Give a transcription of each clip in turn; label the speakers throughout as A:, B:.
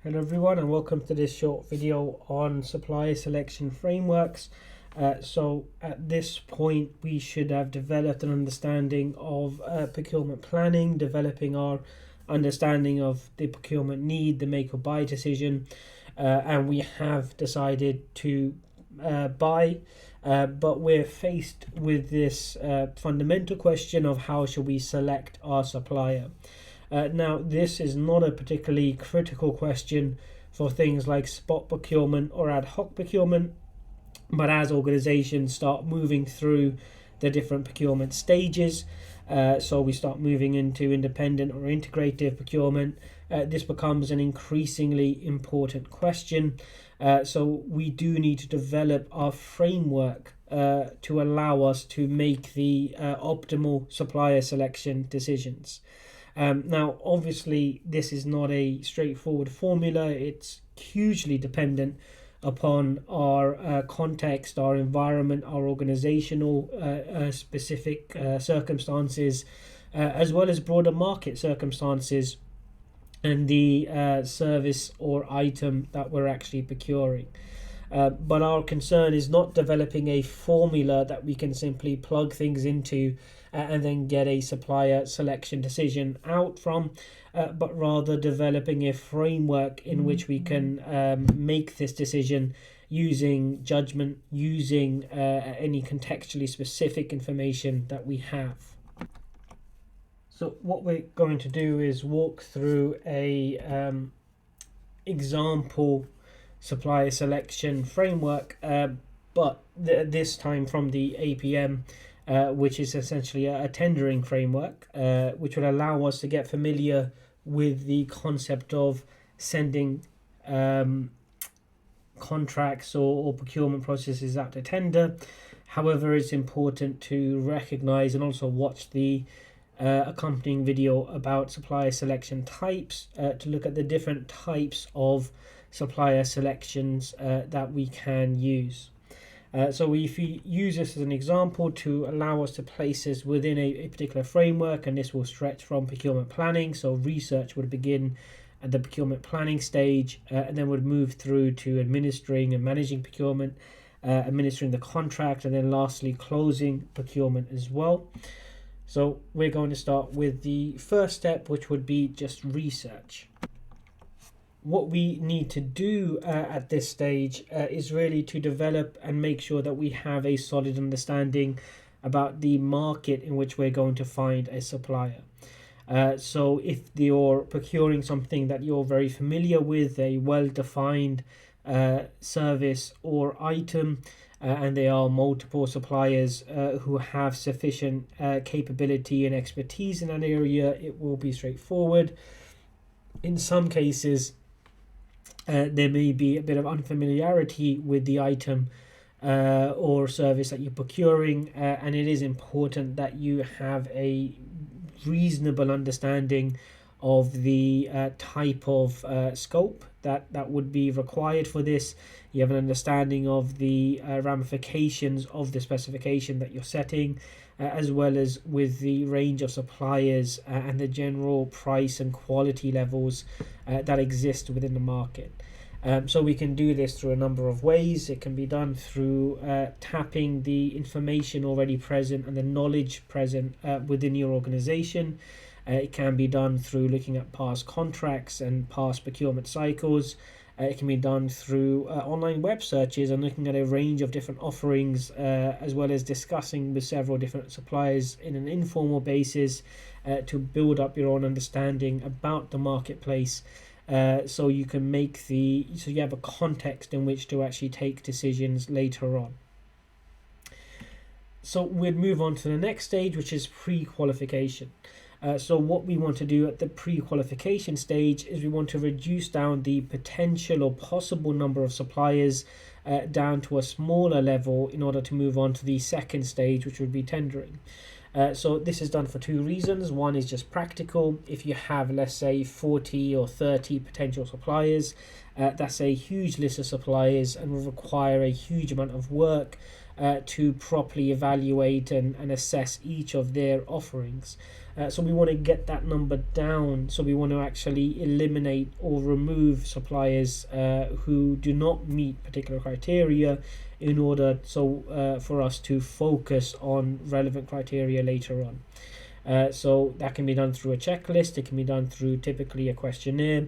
A: Hello everyone, and welcome to this short video on supplier selection frameworks. So at this point we should have developed an understanding of procurement planning, developing our understanding of the procurement need, the make or buy decision, and we have decided to buy, but we're faced with this fundamental question of how should we select our supplier. Now, this is not a particularly critical question for things like spot procurement or ad hoc procurement, but as organizations start moving through the different procurement stages, so we start moving into independent or integrative procurement, this becomes an increasingly important question. So we do need to develop our framework to allow us to make the optimal supplier selection decisions. Now, obviously, this is not a straightforward formula. It's hugely dependent upon our context, our environment, our organizational specific circumstances, as well as broader market circumstances and the service or item that we're actually procuring. But our concern is not developing a formula that we can simply plug things into and then get a supplier selection decision out from, but rather developing a framework in which we can make this decision using judgment, using any contextually specific information that we have. So what we're going to do is walk through a example supplier selection framework, but this time from the APM, which is essentially a tendering framework, which will allow us to get familiar with the concept of sending contracts or procurement processes out to tender. However, it's important to recognize and also watch the accompanying video about supplier selection types to look at the different types of supplier selections that we can use. So if we use this as an example to allow us to place us within a particular framework, and this will stretch from procurement planning, so research would begin at the procurement planning stage and then would move through to administering and managing procurement, administering the contract, and then lastly closing procurement as well. So we're going to start with the first step, which would be just research. What we need to do at this stage is really to develop and make sure that we have a solid understanding about the market in which we're going to find a supplier. So if you're procuring something that you're very familiar with, a well-defined service or item, and there are multiple suppliers who have sufficient capability and expertise in that area, it will be straightforward. In some cases, there may be a bit of unfamiliarity with the item or service that you're procuring, and it is important that you have a reasonable understanding of the type of scope that would be required for this. You have an understanding of the ramifications of the specification that you're setting, as well as with the range of suppliers and the general price and quality levels that exist within the market. So we can do this through a number of ways. It can be done through tapping the information already present and the knowledge present within your organization. It can be done through looking at past contracts and past procurement cycles. It can be done through online web searches and looking at a range of different offerings, as well as discussing with several different suppliers in an informal basis to build up your own understanding about the marketplace, so you can so you have a context in which to actually take decisions later on. So we'll move on to the next stage, which is pre-qualification. So what we want to do at the pre-qualification stage is we want to reduce down the potential or possible number of suppliers down to a smaller level in order to move on to the second stage, which would be tendering. So this is done for two reasons. One is just practical. If you have, let's say, 40 or 30 potential suppliers, that's a huge list of suppliers and will require a huge amount of work to properly evaluate and assess each of their offerings. So we want to get that number down. So we want to actually eliminate or remove suppliers who do not meet particular criteria in order for us to focus on relevant criteria later on. So that can be done through a checklist. It can be done through typically a questionnaire.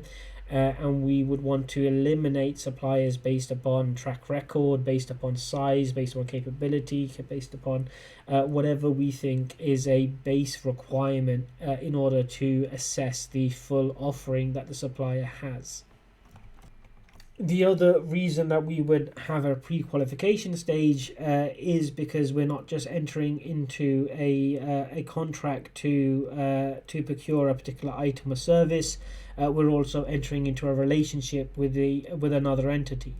A: And we would want to eliminate suppliers based upon track record, based upon size, based upon capability, based upon whatever we think is a base requirement in order to assess the full offering that the supplier has. The other reason that we would have a pre-qualification stage is because we're not just entering into a contract to procure a particular item or service. We're also entering into a relationship with another entity.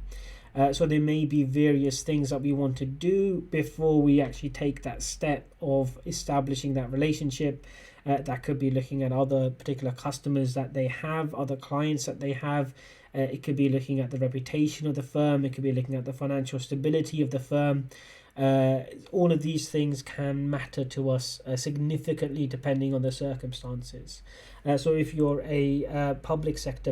A: So there may be various things that we want to do before we actually take that step of establishing that relationship. That could be looking at other particular customers that they have, other clients that they have. It could be looking at the reputation of the firm. It could be looking at the financial stability of the firm. All of these things can matter to us significantly depending on the circumstances. So if you're a public sector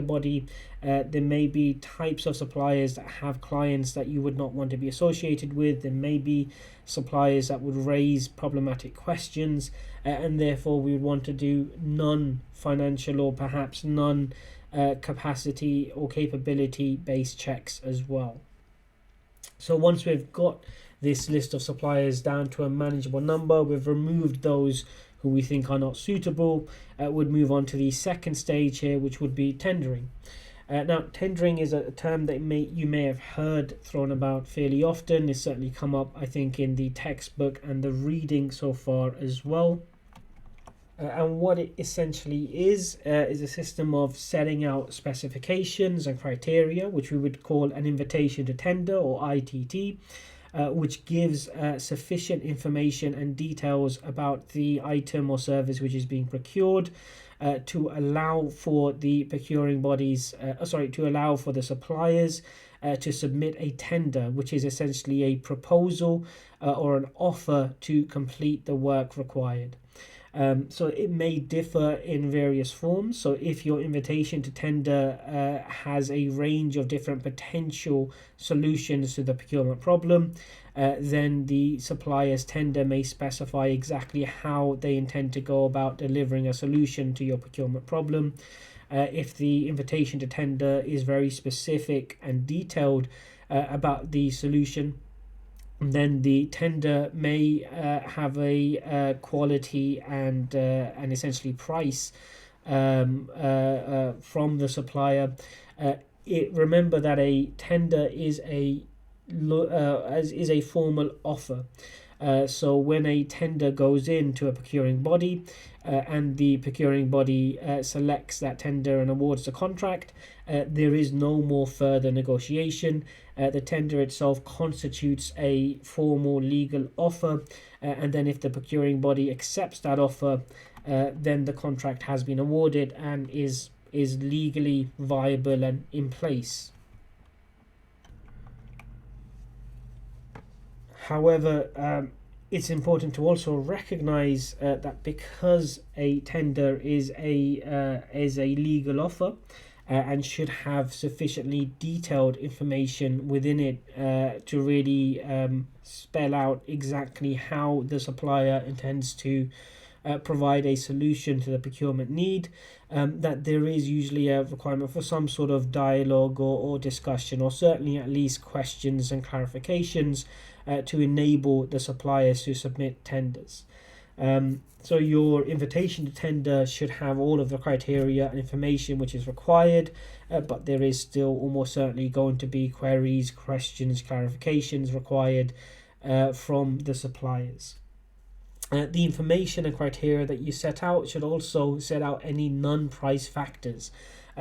A: body, there may be types of suppliers that have clients that you would not want to be associated with. There may be suppliers that would raise problematic questions, and therefore we would want to do non-financial or perhaps non-capacity or capability based checks as well. So once we've got this list of suppliers down to a manageable number, we've removed those who we think are not suitable, would move on to the second stage here, which would be tendering. Now, tendering is a term that you may have heard thrown about fairly often. It's certainly come up, I think, in the textbook and the reading so far as well. And what it essentially is a system of setting out specifications and criteria, which we would call an invitation to tender or ITT, which gives sufficient information and details about the item or service which is being procured to allow for the procuring bodies, to allow for the suppliers to submit a tender, which is essentially a proposal or an offer to complete the work required. So it may differ in various forms. So if your invitation to tender has a range of different potential solutions to the procurement problem, then the supplier's tender may specify exactly how they intend to go about delivering a solution to your procurement problem. If the invitation to tender is very specific and detailed about the solution, then the tender may have a quality and essentially price from the supplier. Remember that a tender is a formal offer. So when a tender goes into a procuring body and the procuring body selects that tender and awards the contract, there is no more further negotiation. The tender itself constitutes a formal legal offer, and then if the procuring body accepts that offer, then the contract has been awarded and is legally viable and in place. However, it's important to also recognize that because a tender is a legal offer and should have sufficiently detailed information within it to really spell out exactly how the supplier intends to provide a solution to the procurement need, that there is usually a requirement for some sort of dialogue or discussion, or certainly at least questions and clarifications to enable the suppliers to submit tenders. So your invitation to tender should have all of the criteria and information which is required, but there is still almost certainly going to be queries, questions, clarifications required from the suppliers. The information and criteria that you set out should also set out any non-price factors.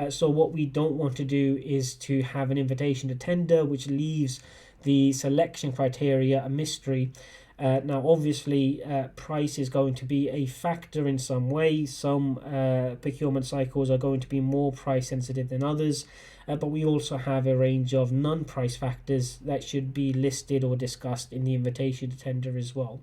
A: So what we don't want to do is to have an invitation to tender which leaves the selection criteria a mystery, Now, obviously, price is going to be a factor in some way. Some procurement cycles are going to be more price sensitive than others, but we also have a range of non-price factors that should be listed or discussed in the invitation to tender as well.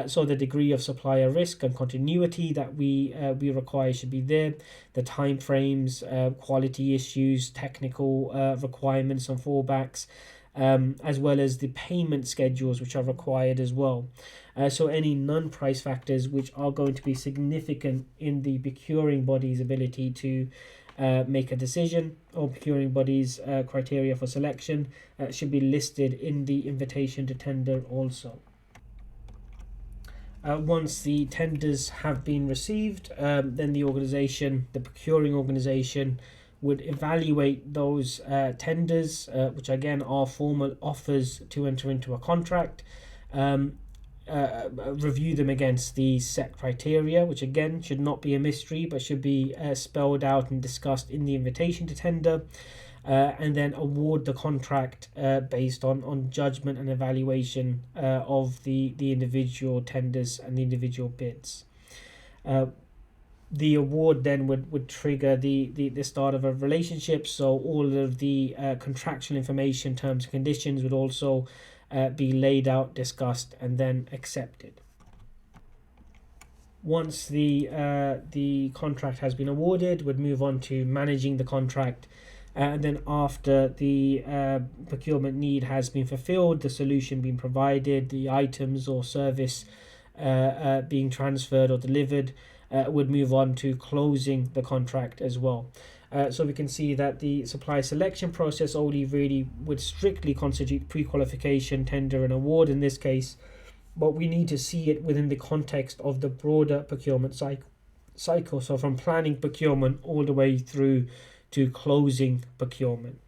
A: So the degree of supplier risk and continuity that we require should be there. The time frames, quality issues, technical requirements and fallbacks, as well as the payment schedules which are required as well. So any non-price factors which are going to be significant in the procuring body's ability to make a decision, or procuring body's criteria for selection, should be listed in the invitation to tender also. Once the tenders have been received, then the procuring organization, would evaluate those tenders, which again are formal offers to enter into a contract, review them against the set criteria, which again should not be a mystery but should be spelled out and discussed in the invitation to tender, and then award the contract based on judgment and evaluation of the individual tenders and the individual bids. The award then would trigger the start of a relationship, so all of the contractual information, terms and conditions would also be laid out, discussed, and then accepted. Once the contract has been awarded, we'd move on to managing the contract. And then after the procurement need has been fulfilled, the solution being provided, the items or service being transferred or delivered, would move on to closing the contract as well. So we can see that the supply selection process only really would strictly constitute pre-qualification, tender and award in this case, but we need to see it within the context of the broader procurement cycle. So from planning procurement all the way through to closing procurement.